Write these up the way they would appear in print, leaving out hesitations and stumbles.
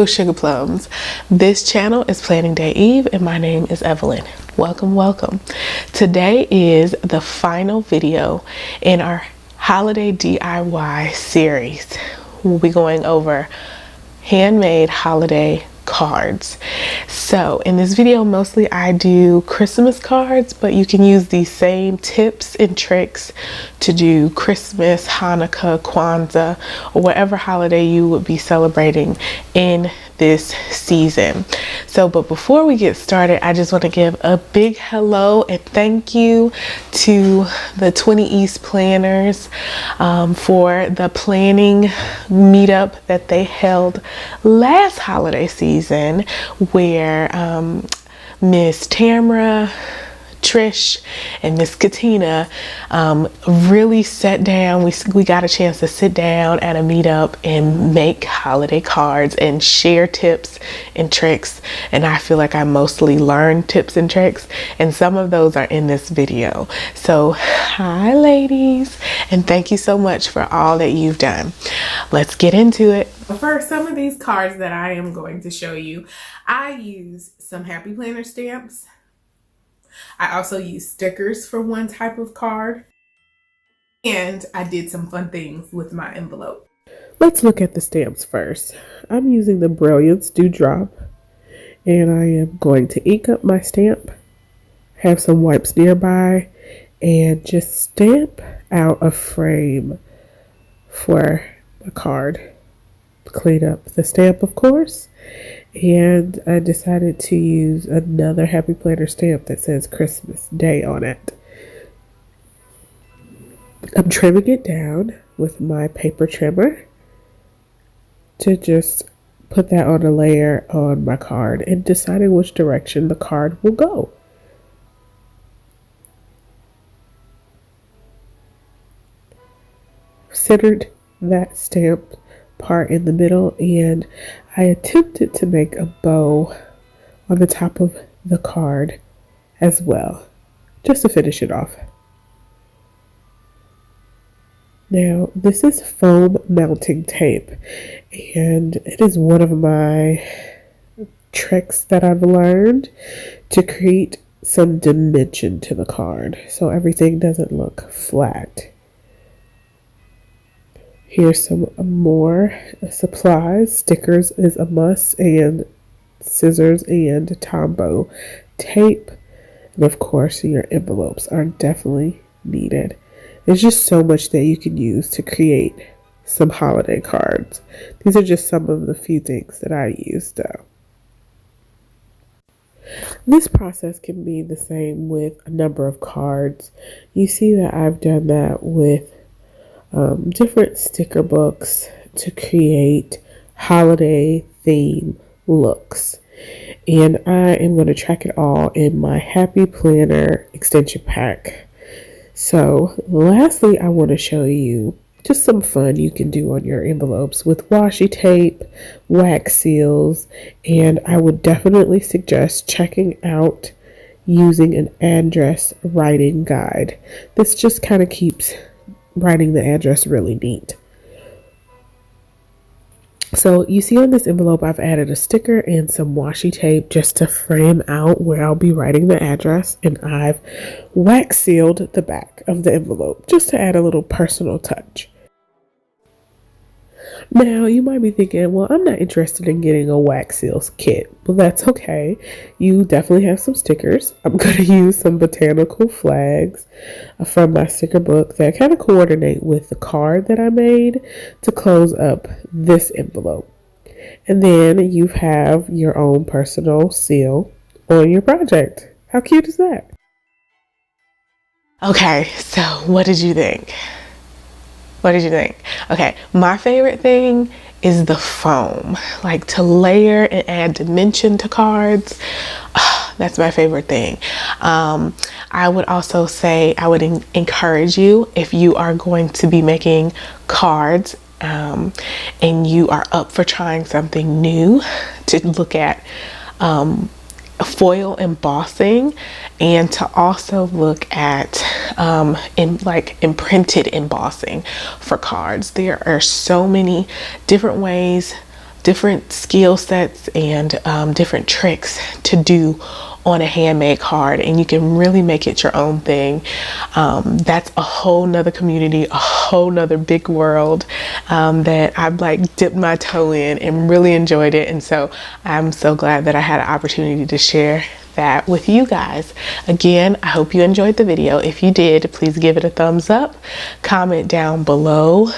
Sugar Plums. This channel is Planning Day Eve and my name is Evelyn. Welcome. Today is the final video in our holiday DIY series. We'll be going over handmade holiday cards. So in this video mostly I do Christmas cards, but you can use these same tips and tricks to do Christmas, Hanukkah, Kwanzaa, or whatever holiday you would be celebrating in this season. So but before we get started, I just want to give a big hello and thank you to the 20 East planners for the planning meetup that they held last holiday season, where Miss Tamara, Trish, and Miss Katina really sat down. We got a chance to sit down at a meetup and make holiday cards and share tips and tricks, and I feel like I mostly learned tips and tricks, and some of those are in this video. So hi ladies, and thank you so much for all that you've done. Let's get into it. For some of these cards that I am going to show you, I use some Happy Planner stamps. I also use stickers for one type of card, and I did some fun things with my envelope. Let's look at the stamps first. I'm using the Brilliance Dewdrop, and I am going to ink up my stamp, have some wipes nearby, and just stamp out a frame for the card. Clean up the stamp, of course, and I decided to use another Happy Planner stamp that says Christmas Day on it. I'm trimming it down with my paper trimmer to just put that on a layer on my card and deciding which direction the card will go. Centered that stamp part in the middle, and I attempted to make a bow on the top of the card as well, just to finish it off. Now this is foam mounting tape, and it is one of my tricks that I've learned to create some dimension to the card so everything doesn't look flat. Here's some more supplies. Stickers is a must, and scissors and Tombow tape. And of course, your envelopes are definitely needed. There's just so much that you can use to create some holiday cards. These are just some of the few things that I use though. This process can be the same with a number of cards. You see that I've done that with different sticker books to create holiday theme looks, and I am going to track it all in my Happy Planner extension pack. So lastly, I want to show you just some fun you can do on your envelopes with washi tape, wax seals, and I would definitely suggest checking out using an address writing guide. This just kind of keeps writing the address really neat. So you see on this envelope I've added a sticker and some washi tape just to frame out where I'll be writing the address, and I've wax sealed the back of the envelope just to add a little personal touch. Now you might be thinking, well, I'm not interested in getting a wax seals kit. Well, that's okay. You definitely have some stickers. I'm going to use some botanical flags from my sticker book that kind of coordinate with the card that I made to close up this envelope. And then you have your own personal seal on your project. How cute is that? Okay, so what did you think? What did you think? Okay, my favorite thing is the foam, like to layer and add dimension to cards. That's my favorite thing. I would also say I would encourage you, if you are going to be making cards and you are up for trying something new, to look at foil embossing, and to also look at imprinted embossing for cards. There are so many different ways different skill sets and different tricks to do on a handmade card, and you can really make it your own thing. That's a whole nother community, a whole nother big world that I've like dipped my toe in and really enjoyed it. And so I'm so glad that I had an opportunity to share that with you guys. Again, I hope you enjoyed the video. If you did, please give it a thumbs up, comment down below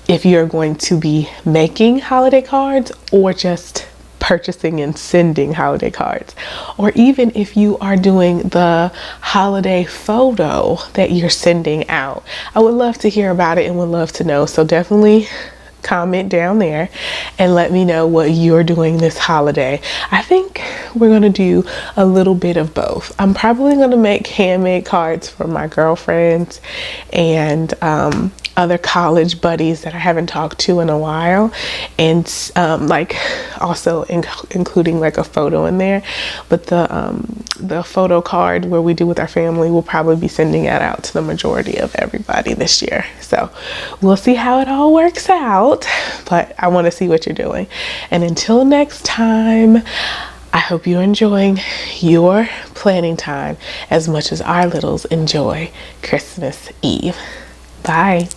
if you're going to be making holiday cards or just purchasing and sending holiday cards, or even if you are doing the holiday photo that you're sending out. I would love to hear about it and would love to know. So definitely comment down there and let me know what you're doing this holiday. I think we're going to do a little bit of both. I'm probably going to make handmade cards for my girlfriends and other college buddies that I haven't talked to in a while, and like also including like a photo in there. But the photo card where we do with our family, we'll probably be sending that out to the majority of everybody this year. So we'll see how it all works out, but I want to see what you're doing. And until next time, I hope you're enjoying your planning time as much as our littles enjoy Christmas Eve. Bye.